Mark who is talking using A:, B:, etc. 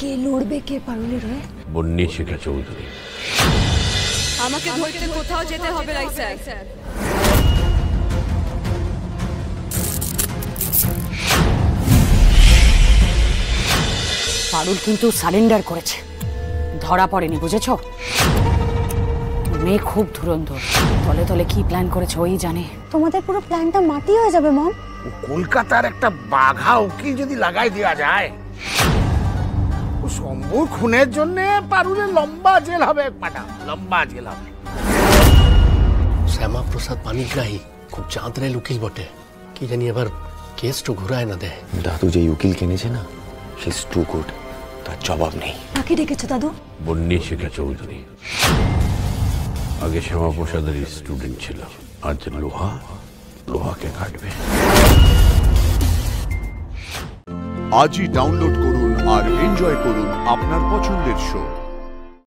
A: কে লড়বে কে পারুলের হয়ে?
B: বন্যী শিখা চৌধুরী।
C: আমাকে ধরতে কোথাও যেতে হবে না স্যার।
D: পারুল কিন্তু সারেন্ডার করেছে, ধরা পড়েনি, বুঝেছো? মেয়ে খুব ধুরন্ধর, তলে তলে কি প্ল্যান করেছে ওই জানে।
A: তোমাদের পুরো প্ল্যানটা মাটি হয়ে যাবে মম।
E: কলকাতার একটা বাঘা উকিল যদি লাগাই দেওয়া যায়, ও শম্ভুর খুনের জন্য পারুলের লম্বা জেল হবে, লম্বা জেল হবে।
F: শ্যামা প্রসাদ পানিগ্রাহী খুব চাঁদরেল উকিল বটে, কি জানি এবার কেসটা ঘুরায় না দেয়।
G: দাদু যে উকিল কিনেছে না, সে ইজ টু গুড, তার জবাব নেই।
A: কাকে ডেকেছো দাদু?
B: বন্যী শিখা চৌধুরী আগে শ্যামাপ্রসাদের স্টুডেন্ট ছিল, আজ লোহাকে কাটবে।
H: আজই ডাউনলোড করুন আর এনজয় করুন আপনার পছন্দের শো।